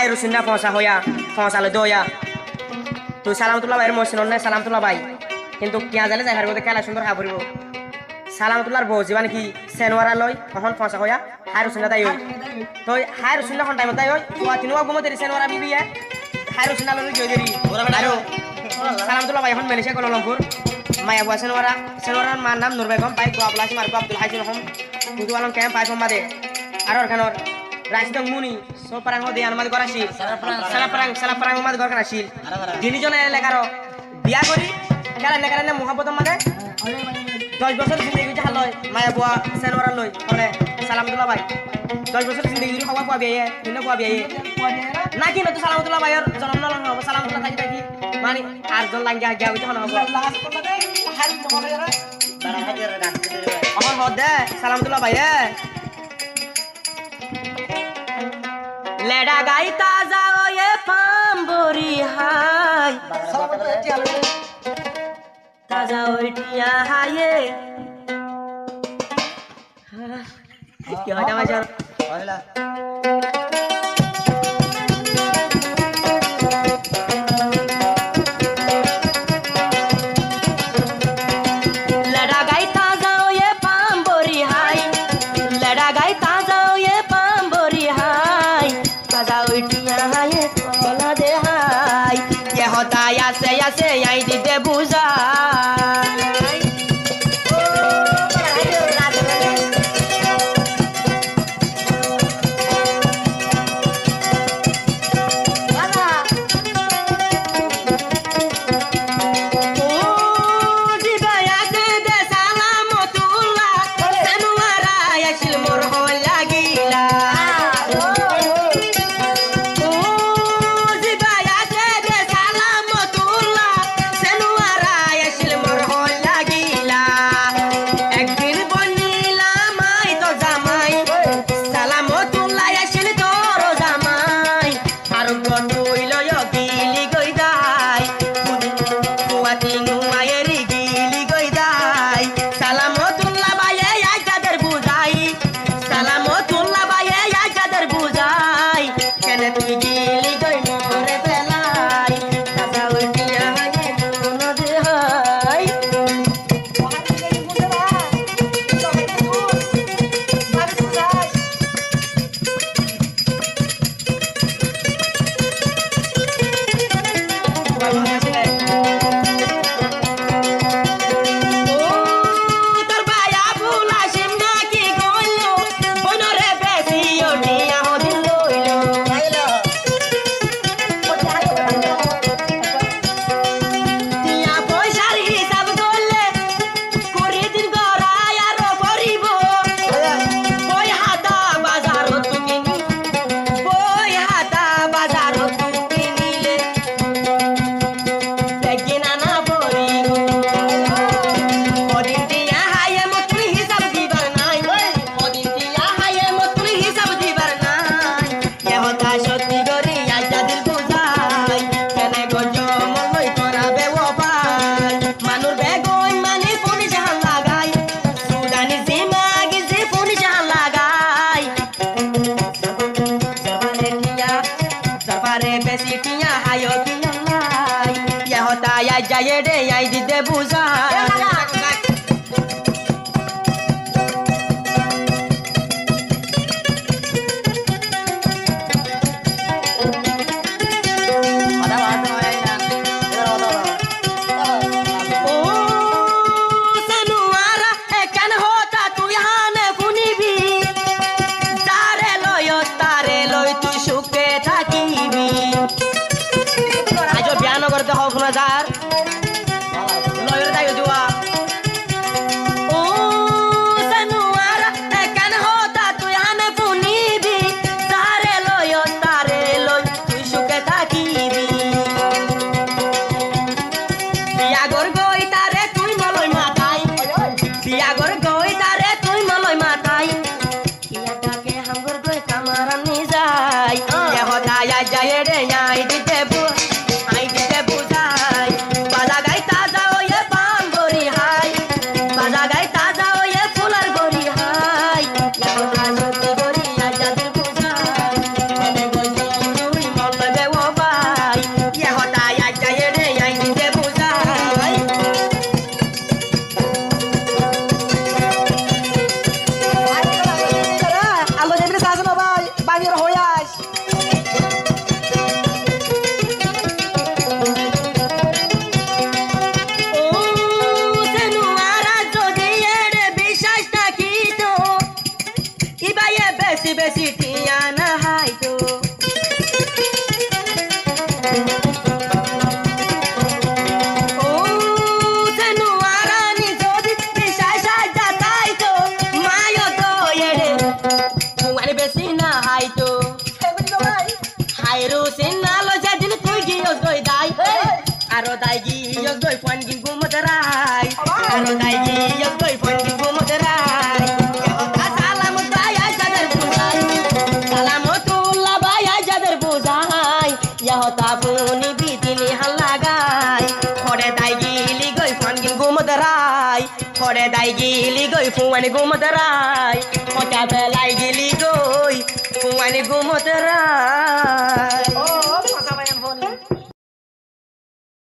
high রুসিনা ফসা হইয়া ফসালে দয়া তো সালামতুল্লাহ ভাইয়ের মসিন নাই সালামতুল্লাহ ভাই কিন্তু কিয়া জালে যাই হারিব খেলা সুন্দর হা পড়ব সালামতুল্লাহর বউ জীবান কি সেনওয়ারা লই এখন ফসা হইয়া হাই রুসিনা তাই হই তো হাই রুসিনা কোন টাইম তাই হই ওয়া তিনও গুমো দেরি সেনওয়ারা বিবিয়া হাই রুসিনা লই জয় দেরি আরো সালামতুল্লাহ ভাই এখন মালয়েশিয়া কোলালামপুর মায়া বুয়া সেনওয়ারার মার নাম নূর বেগম পাই গোয়াবলাসি মারকো আব্দুল হাইসিন রহম কিন্তু আলম ক্যাম্প পাই সম্বাদে আর ওখানোর রাশিদং মুনি সোপারাং হদে আনমাদ করাশিল সালাপারাং মাদ গর করাশিল তিনজন এলাকার বিয়া করি খেলা মোহাম্মদ মাদে 10 বছর জিন্দগি জাহাল লয় মায়া বুয়া সেনওয়ারা লই মানে সালামতুল্লাহ ভাই 10 বছর জিন্দগি খাওয়া পাবি আইয়ে দিন পাবি আইয়ে না কি নতো সালামতুল্লাহ ভাইয়ের জন্ম নলন হবে সালামতুল্লাহ থাকি থাকি মানে আর জন লাগিয়া গিয়া হইতে হন হবে লাস্ট করতে হার জমা হয়ে রে দাঁড়া হাজার গান আমার হদে সালামতুল্লাহ ভাই লেডা গাইতা যাও এ পাম্বরি হাই তাজা ওইটিয়া হাইয়ে কি হয় না মাঝে হইলা লেডা গাইতা যাও এ পাম্বরি হাই লেডা গাইতা যাও এ পাম্বরি হাই তাজা ওইটিয়া হাইয়ে তোলা দে হাই কে হতা আসে আই দিতে বুঝা na haito Aro daigi yok doi puan gin gu moderai Aro daigi yok doi puan gin gu moderai Salamut baya jadar buzai Salamutullah baya jadar buzai Ya hota puni bitini halagai Khore daigi li goi puan gin gu moderai Khore daigi li goi puan gu moderai Hota belai gili goi puan gu moderai